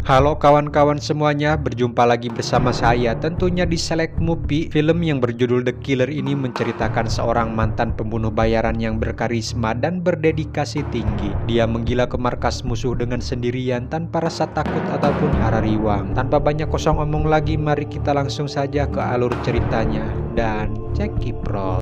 Halo kawan-kawan semuanya, berjumpa lagi bersama saya tentunya di Select Movie. Film yang berjudul The Killer ini menceritakan seorang mantan pembunuh bayaran yang berkarisma dan berdedikasi tinggi. Dia menggila ke markas musuh dengan sendirian tanpa rasa takut ataupun harariwang. Tanpa banyak kosong omong lagi, mari kita langsung saja ke alur ceritanya dan cekipro.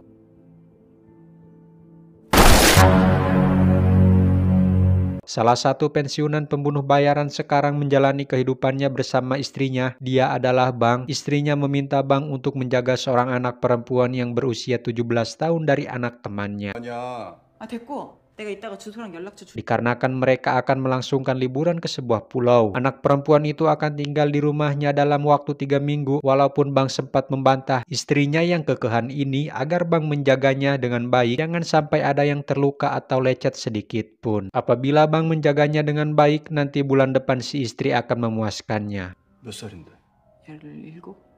Salah satu pensiunan pembunuh bayaran sekarang menjalani kehidupannya bersama istrinya. Dia adalah Bang. Istrinya meminta Bang untuk menjaga seorang anak perempuan yang berusia 17 tahun dari anak temannya. 됐고. 내가 이따가 주소랑 연락처 줄. Dikarenakan mereka akan melangsungkan liburan ke sebuah pulau. Anak perempuan itu akan tinggal di rumahnya dalam waktu 3 minggu. Walaupun Bang sempat membantah istrinya yang kekehan ini agar Bang menjaganya dengan baik. Jangan sampai ada yang terluka atau lecet sedikit pun. Apabila Bang menjaganya dengan baik, nanti bulan depan si istri akan memuaskannya. 몇 살인데? 17?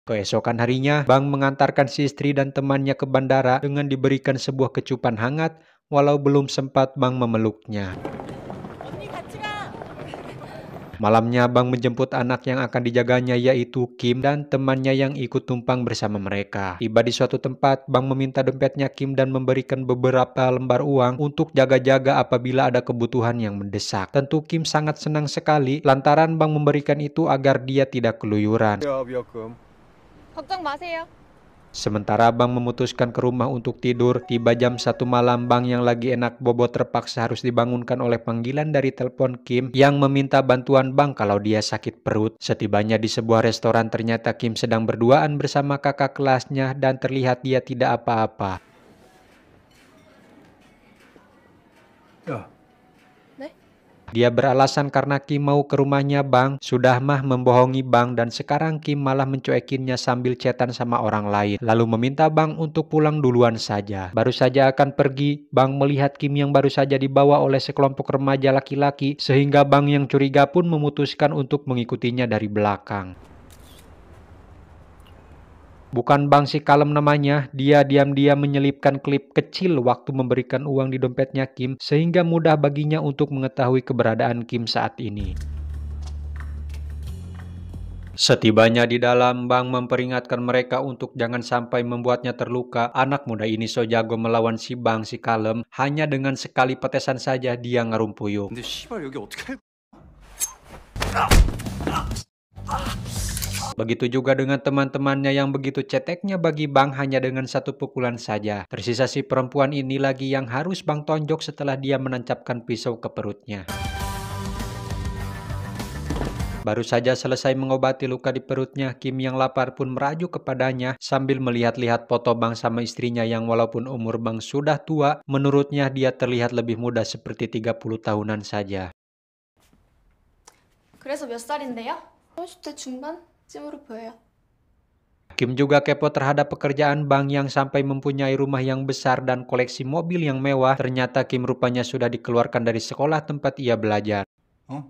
Keesokan harinya, Bang mengantarkan si istri dan temannya ke bandara dengan diberikan sebuah kecupan hangat, walau belum sempat Bang memeluknya. Malamnya, Bang menjemput anak yang akan dijaganya yaitu Kim dan temannya yang ikut tumpang bersama mereka. Tiba di suatu tempat, Bang meminta dompetnya Kim dan memberikan beberapa lembar uang untuk jaga-jaga apabila ada kebutuhan yang mendesak. Tentu Kim sangat senang sekali lantaran Bang memberikan itu agar dia tidak keluyuran. 걱정 마세요. Sementara Bang memutuskan ke rumah untuk tidur, tiba jam 1 malam Bang yang lagi enak bobot terpaksa harus dibangunkan oleh panggilan dari telepon Kim yang meminta bantuan Bang kalau dia sakit perut. Setibanya di sebuah restoran ternyata Kim sedang berduaan bersama kakak kelasnya dan terlihat dia tidak apa-apa. 야, 네? Dia beralasan karena Kim mau ke rumahnya Bang, sudah mah membohongi Bang dan sekarang Kim malah mencuekinnya sambil chatan sama orang lain. Lalu meminta Bang untuk pulang duluan saja. Baru saja akan pergi, Bang melihat Kim yang baru saja dibawa oleh sekelompok remaja laki-laki sehingga Bang yang curiga pun memutuskan untuk mengikutinya dari belakang. Bukan Bang si kalem namanya, dia diam-diam menyelipkan klip kecil waktu memberikan uang di dompetnya Kim sehingga mudah baginya untuk mengetahui keberadaan Kim saat ini. Setibanya di dalam, Bang memperingatkan mereka untuk jangan sampai membuatnya terluka. Anak muda ini so jago melawan si Bang si kalem, hanya dengan sekali petesan saja dia ngarumpuyuk. 근데 씨발 여기 어떻게 알고? Begitu juga dengan teman-temannya yang begitu ceteknya bagi Bang hanya dengan satu pukulan saja. Tersisa si perempuan ini lagi yang harus Bang tonjok setelah dia menancapkan pisau ke perutnya. Baru saja selesai mengobati luka di perutnya, Kim yang lapar pun merajuk kepadanya sambil melihat-lihat foto Bang sama istrinya yang walaupun umur Bang sudah tua, menurutnya dia terlihat lebih muda seperti 30 tahunan saja. 그래서 몇 살인데요? 30대 중반쯤으로 보여요. Kim juga kepo terhadap pekerjaan Bang yang sampai mempunyai rumah yang besar dan koleksi mobil yang mewah. Ternyata Kim rupanya sudah dikeluarkan dari sekolah tempat ia belajar. 어?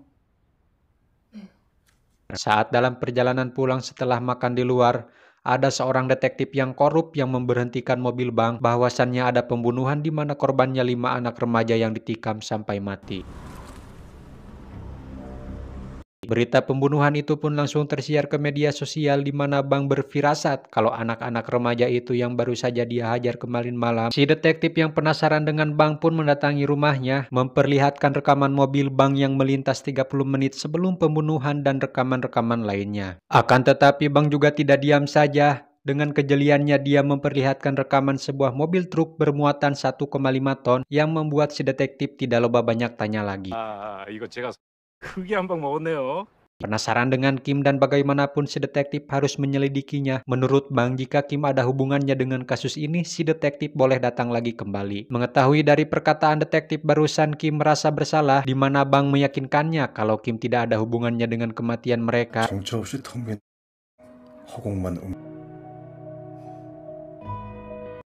Saat dalam perjalanan pulang setelah makan di luar, ada seorang detektif yang korup yang memberhentikan mobil Bang bahwasannya ada pembunuhan di mana korbannya 5 anak remaja yang ditikam sampai mati. Berita pembunuhan itu pun langsung tersiar ke media sosial di mana Bang berfirasat kalau anak-anak remaja itu yang baru saja dia hajar kemarin malam. Si detektif yang penasaran dengan Bang pun mendatangi rumahnya, memperlihatkan rekaman mobil Bang yang melintas 30 menit sebelum pembunuhan dan rekaman-rekaman lainnya. Akan tetapi Bang juga tidak diam saja. Dengan kejeliannya dia memperlihatkan rekaman sebuah mobil truk bermuatan 1,5 ton yang membuat si detektif tidak loba banyak tanya lagi. 이거 제가 크게 한 방 먹었네요. Penasaran dengan Kim dan bagaimanapun si detektif harus menyelidikinya. Menurut Bang, jika Kim ada hubungannya dengan kasus ini, si detektif boleh datang lagi kembali. Mengetahui dari perkataan detektif barusan, Kim merasa bersalah, di mana Bang meyakinkannya kalau Kim tidak ada hubungannya dengan kematian mereka. 정처 없이 텅 빈 허공만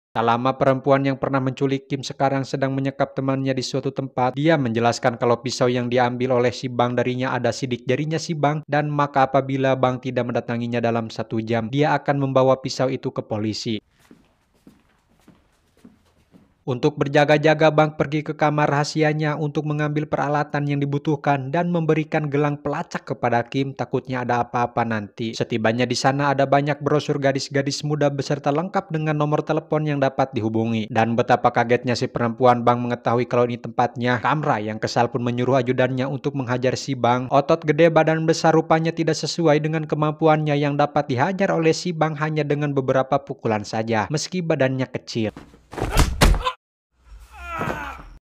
Tak lama perempuan yang pernah menculik Kim sekarang sedang menyekap temannya di suatu tempat. Dia menjelaskan kalau pisau yang diambil oleh si Bang darinya ada sidik jarinya si Bang, dan maka apabila Bang tidak mendatanginya dalam 1 jam, dia akan membawa pisau itu ke polisi. Untuk berjaga-jaga, Bang pergi ke kamar rahasianya untuk mengambil peralatan yang dibutuhkan dan memberikan gelang pelacak kepada Kim, takutnya ada apa-apa nanti. Setibanya di sana ada banyak brosur gadis-gadis muda beserta lengkap dengan nomor telepon yang dapat dihubungi. Dan betapa kagetnya si perempuan Bang mengetahui kalau ini tempatnya. Kamra yang kesal pun menyuruh ajudannya untuk menghajar si Bang. Otot gede badan besar rupanya tidak sesuai dengan kemampuannya yang dapat dihajar oleh si Bang hanya dengan beberapa pukulan saja, meski badannya kecil.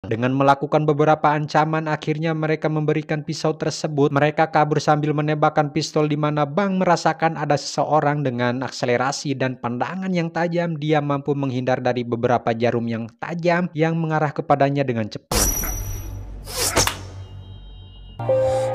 Dengan melakukan beberapa ancaman, akhirnya mereka memberikan pisau tersebut. Mereka kabur sambil menembakkan pistol di mana Bang merasakan ada seseorang dengan akselerasi dan pandangan yang tajam. Dia mampu menghindar dari beberapa jarum yang tajam yang mengarah kepadanya dengan cepat.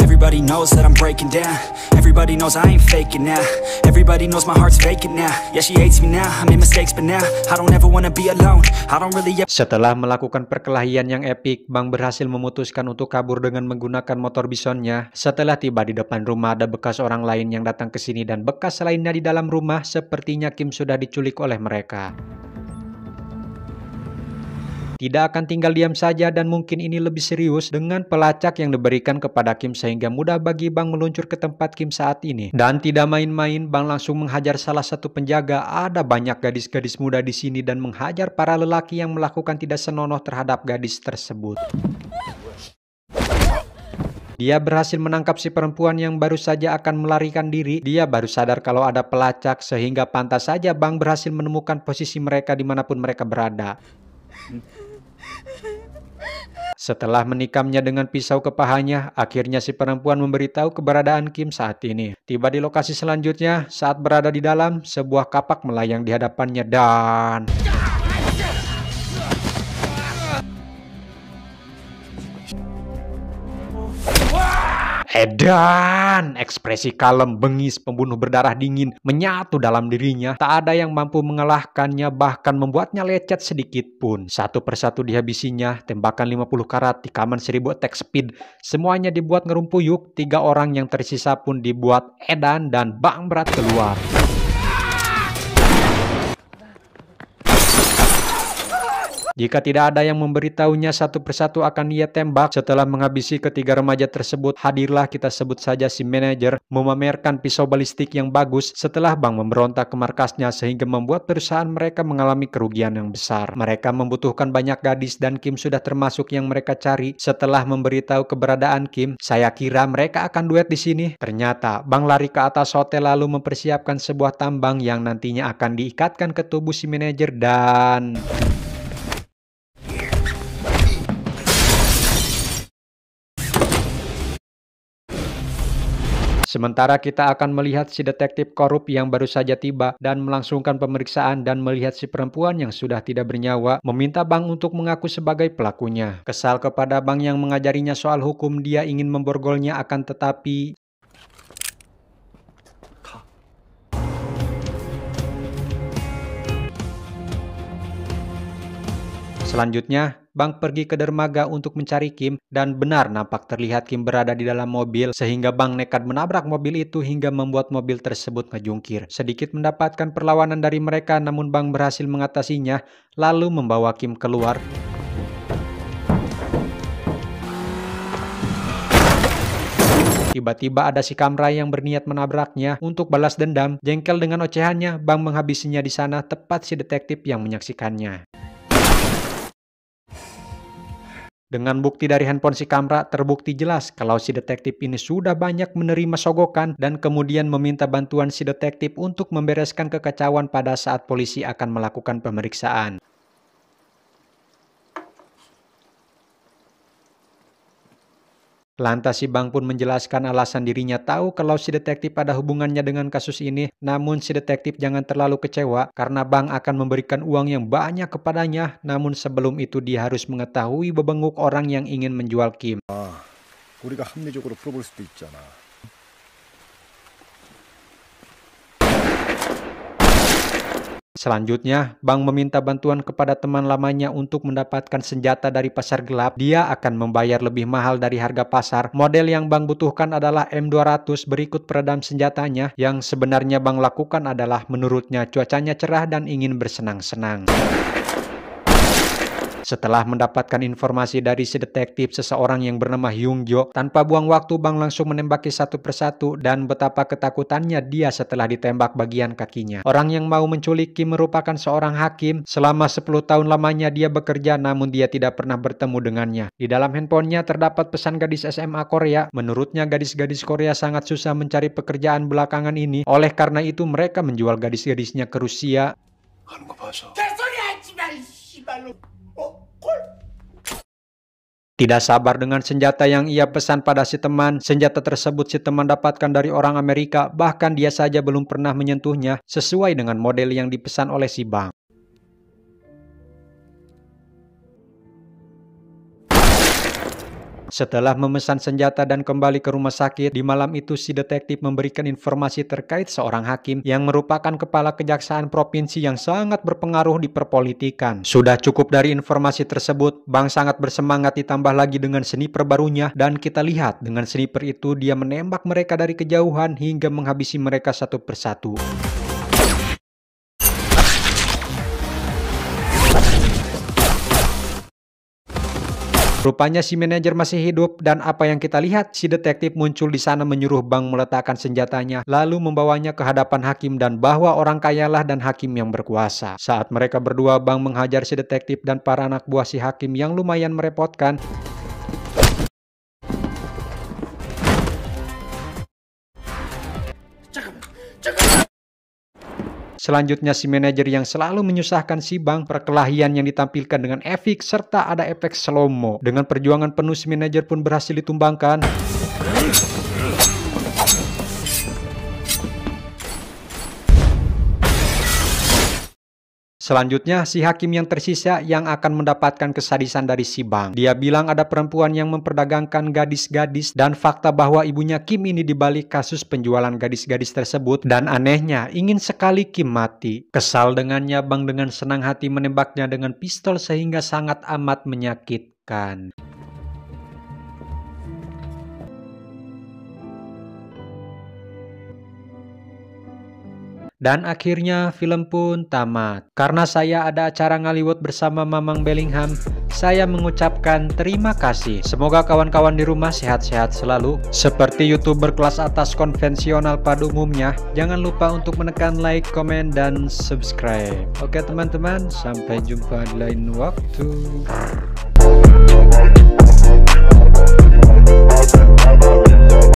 Everybody knows that I'm breaking down. Everybody knows I ain't faking now. Everybody knows my heart's vacant now. Yeah, she hates me now. I made mistakes but now I don't ever wanna be alone. I don't really. Setelah melakukan perkelahian yang epik, Bang berhasil memutuskan untuk kabur dengan menggunakan motor bisonnya. Setelah tiba di depan rumah, ada bekas orang lain yang datang ke sini dan bekas lainnya di dalam rumah. Sepertinya Kim sudah diculik oleh mereka. Tidak akan tinggal diam saja dan mungkin ini lebih serius dengan pelacak yang diberikan kepada Kim sehingga mudah bagi Bang meluncur ke tempat Kim saat ini. Dan tidak main-main, Bang langsung menghajar salah satu penjaga. Ada banyak gadis-gadis muda di sini dan menghajar para lelaki yang melakukan tidak senonoh terhadap gadis tersebut. Dia berhasil menangkap si perempuan yang baru saja akan melarikan diri. Dia baru sadar kalau ada pelacak sehingga pantas saja Bang berhasil menemukan posisi mereka dimanapun mereka berada. Setelah menikamnya dengan pisau ke pahanya, akhirnya si perempuan memberitahu keberadaan Kim saat ini. Tiba di lokasi selanjutnya, saat berada di dalam, sebuah kapak melayang di hadapannya dan... Edan! Ekspresi kalem, bengis, pembunuh berdarah dingin menyatu dalam dirinya. Tak ada yang mampu mengalahkannya, bahkan membuatnya lecet sedikit pun. Satu persatu dihabisinya, tembakan 50 karat, tikaman 1000 attack speed. Semuanya dibuat ngerumpuyuk, 3 orang yang tersisa pun dibuat edan dan Bang berat keluar. Jika tidak ada yang memberitahunya, satu persatu akan ia tembak. Setelah menghabisi ketiga remaja tersebut, hadirlah kita sebut saja si manajer memamerkan pisau balistik yang bagus setelah Bang memberontak ke markasnya sehingga membuat perusahaan mereka mengalami kerugian yang besar. Mereka membutuhkan banyak gadis dan Kim sudah termasuk yang mereka cari. Setelah memberitahu keberadaan Kim, saya kira mereka akan duet di sini. Ternyata Bang lari ke atas hotel lalu mempersiapkan sebuah tambang yang nantinya akan diikatkan ke tubuh si manajer dan... Sementara kita akan melihat si detektif korup yang baru saja tiba dan melangsungkan pemeriksaan dan melihat si perempuan yang sudah tidak bernyawa meminta Bang untuk mengaku sebagai pelakunya. Kesal kepada Bang yang mengajarinya soal hukum, dia ingin memborgolnya akan tetapi... Selanjutnya, Bang pergi ke dermaga untuk mencari Kim dan benar nampak terlihat Kim berada di dalam mobil sehingga Bang nekat menabrak mobil itu hingga membuat mobil tersebut ngejungkir. Sedikit mendapatkan perlawanan dari mereka namun Bang berhasil mengatasinya lalu membawa Kim keluar. Tiba-tiba ada si Kamra yang berniat menabraknya untuk balas dendam. Jengkel dengan ocehannya, Bang menghabisinya di sana tepat si detektif yang menyaksikannya. Dengan bukti dari handphone si Kamra, terbukti jelas kalau si detektif ini sudah banyak menerima sogokan dan kemudian meminta bantuan si detektif untuk membereskan kekacauan pada saat polisi akan melakukan pemeriksaan. Lantas si Bang pun menjelaskan alasan dirinya tahu kalau si detektif ada hubungannya dengan kasus ini. Namun si detektif jangan terlalu kecewa karena Bang akan memberikan uang yang banyak kepadanya. Namun sebelum itu dia harus mengetahui bebenguk orang yang ingin menjual Kim. 우리가 합리적으로 풀어볼 수도 있잖아. Selanjutnya, Bang meminta bantuan kepada teman lamanya untuk mendapatkan senjata dari pasar gelap. Dia akan membayar lebih mahal dari harga pasar. Model yang Bang butuhkan adalah M200 berikut peredam senjatanya. Yang sebenarnya Bang lakukan adalah menurutnya cuacanya cerah dan ingin bersenang-senang. Setelah mendapatkan informasi dari si detektif seseorang yang bernama Hyung Jo, tanpa buang waktu Bang langsung menembaki satu persatu dan betapa ketakutannya dia setelah ditembak bagian kakinya. Orang yang mau menculik Kim merupakan seorang hakim. Selama 10 tahun lamanya dia bekerja namun dia tidak pernah bertemu dengannya. Di dalam handphonenya terdapat pesan gadis SMA Korea. Menurutnya gadis-gadis Korea sangat susah mencari pekerjaan belakangan ini. Oleh karena itu mereka menjual gadis-gadisnya ke Rusia. Tidak sabar dengan senjata yang ia pesan pada si teman. Senjata tersebut si teman dapatkan dari orang Amerika, bahkan dia saja belum pernah menyentuhnya, sesuai dengan model yang dipesan oleh si Bang. Setelah memesan senjata dan kembali ke rumah sakit, di malam itu si detektif memberikan informasi terkait seorang hakim yang merupakan kepala kejaksaan provinsi yang sangat berpengaruh di perpolitikan. Sudah cukup dari informasi tersebut, Bang sangat bersemangat ditambah lagi dengan sniper barunya, dan kita lihat dengan sniper itu dia menembak mereka dari kejauhan hingga menghabisi mereka satu persatu. Rupanya si manajer masih hidup dan apa yang kita lihat, si detektif muncul di sana menyuruh Bang meletakkan senjatanya lalu membawanya ke hadapan hakim dan bahwa orang kayalah dan hakim yang berkuasa. Saat mereka berdua, Bang menghajar si detektif dan para anak buah si hakim yang lumayan merepotkan. Selanjutnya si manajer yang selalu menyusahkan si Bang, perkelahian yang ditampilkan dengan efek serta ada efek slow-mo. Dengan perjuangan penuh si manajer pun berhasil ditumbangkan. Selanjutnya, si hakim yang tersisa yang akan mendapatkan kesadisan dari si Bang. Dia bilang ada perempuan yang memperdagangkan gadis-gadis dan fakta bahwa ibunya Kim ini dibalik kasus penjualan gadis-gadis tersebut dan anehnya ingin sekali Kim mati. Kesal dengannya, Bang dengan senang hati menembaknya dengan pistol sehingga sangat amat menyakitkan. Dan akhirnya film pun tamat. Karena saya ada acara Ngaliwood bersama Mamang Bellingham, saya mengucapkan terima kasih. Semoga kawan-kawan di rumah sehat-sehat selalu. Seperti YouTuber kelas atas konvensional pada umumnya, jangan lupa untuk menekan like, komen, dan subscribe. Oke teman-teman, sampai jumpa di lain waktu.